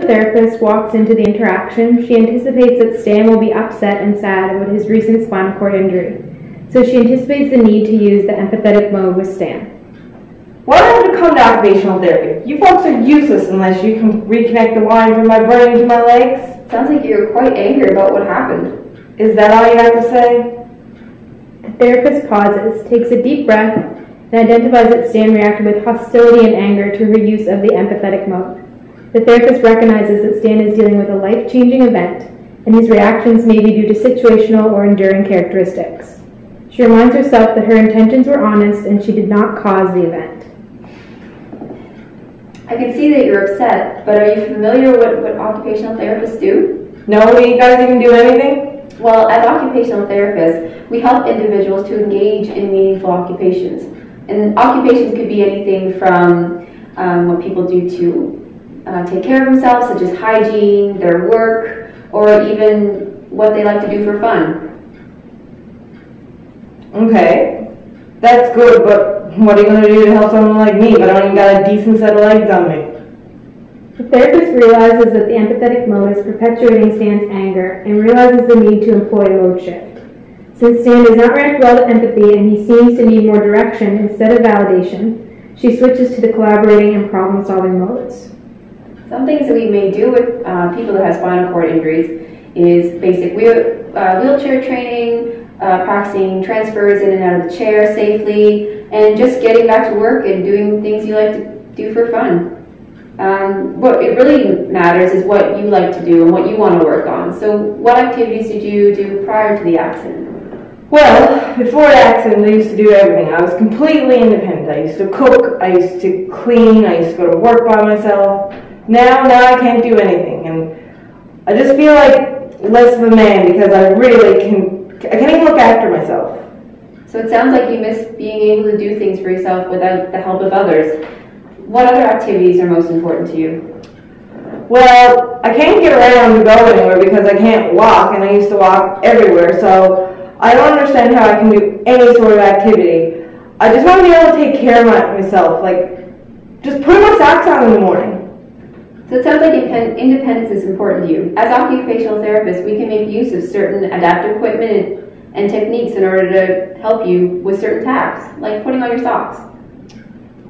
The therapist walks into the interaction, she anticipates that Stan will be upset and sad about his recent spinal cord injury. So she anticipates the need to use the empathetic mode with Stan. Why do I have to come to occupational therapy? You folks are useless unless you can reconnect the line from my brain to my legs. Sounds like you're quite angry about what happened. Is that all you have to say? The therapist pauses, takes a deep breath, and identifies that Stan reacted with hostility and anger to her use of the empathetic mode. The therapist recognizes that Stan is dealing with a life-changing event, and his reactions may be due to situational or enduring characteristics. She reminds herself that her intentions were honest and she did not cause the event. I can see that you're upset, but are you familiar with what occupational therapists do? No, do you guys even do anything? Well, as occupational therapists, we help individuals to engage in meaningful occupations. And occupations could be anything from what people do to take care of themselves, such as hygiene, their work, or even what they like to do for fun. Okay, that's good, but what are you going to do to help someone like me if I don't even got a decent set of legs on me? The therapist realizes that the empathetic mode is perpetuating Stan's anger and realizes the need to employ a mode shift. Since Stan does not react well to empathy and he seems to need more direction instead of validation, she switches to the collaborating and problem-solving modes. Some things that we may do with people that have spinal cord injuries is basic wheelchair training, practicing transfers in and out of the chair safely, and just getting back to work and doing things you like to do for fun. What it really matters is what you like to do and what you want to work on. So what activities did you do prior to the accident? Well, before the accident, I used to do everything. I was completely independent. I used to cook, I used to clean, I used to go to work by myself. Now I can't do anything, and I just feel like less of a man because I can't even look after myself. So it sounds like you miss being able to do things for yourself without the help of others. What other activities are most important to you? Well, I can't get around to go anywhere because I can't walk, and I used to walk everywhere, so I don't understand how I can do any sort of activity. I just want to be able to take care of myself, like just put my socks on in the morning. So it sounds like independence is important to you. As occupational therapists, we can make use of certain adaptive equipment and techniques in order to help you with certain tasks, like putting on your socks.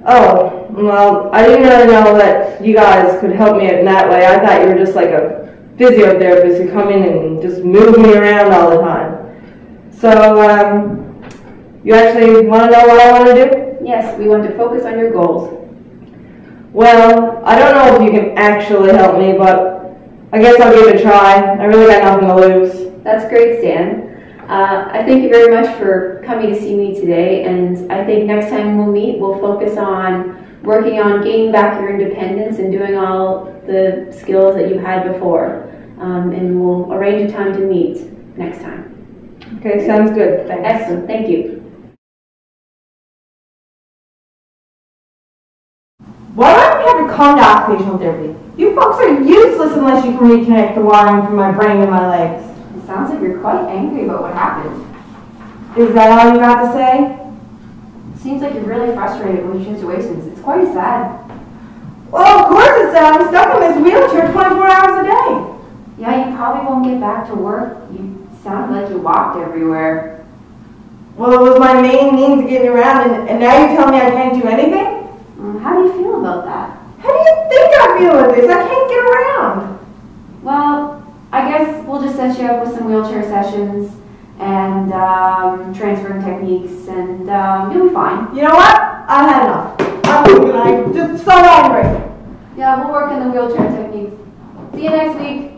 Oh, well, I didn't really know that you guys could help me in that way. I thought you were just like a physiotherapist who come in and just move me around all the time. So, you actually want to know what I want to do? Yes, we want to focus on your goals. Well, I don't know if you can actually help me, but I guess I'll give it a try. I really got nothing to lose. That's great, Stan. I thank you very much for coming to see me today, and I think next time we'll meet, we'll focus on working on gaining back your independence and doing all the skills that you had before. And we'll arrange a time to meet next time. Okay, sounds good. Thanks. Excellent. Thank you. Why do I have to come to occupational therapy? You folks are useless unless you can reconnect the wiring from my brain to my legs. It sounds like you're quite angry about what happened. Is that all you got to say? Seems like you're really frustrated with your situations. It's quite sad. Well, of course it's sad. I'm stuck in this wheelchair 24 hours a day. Yeah, you probably won't get back to work. You sounded like you walked everywhere. Well, it was my main means of getting around, and now you tell me I can't do anything? How do you feel about that? How do you think I feel with this? I can't get around. Well, I guess we'll just set you up with some wheelchair sessions and transferring techniques, and you'll be fine. You know what? I've had enough. I'm just so angry. Yeah, we'll work on the wheelchair techniques. See you next week.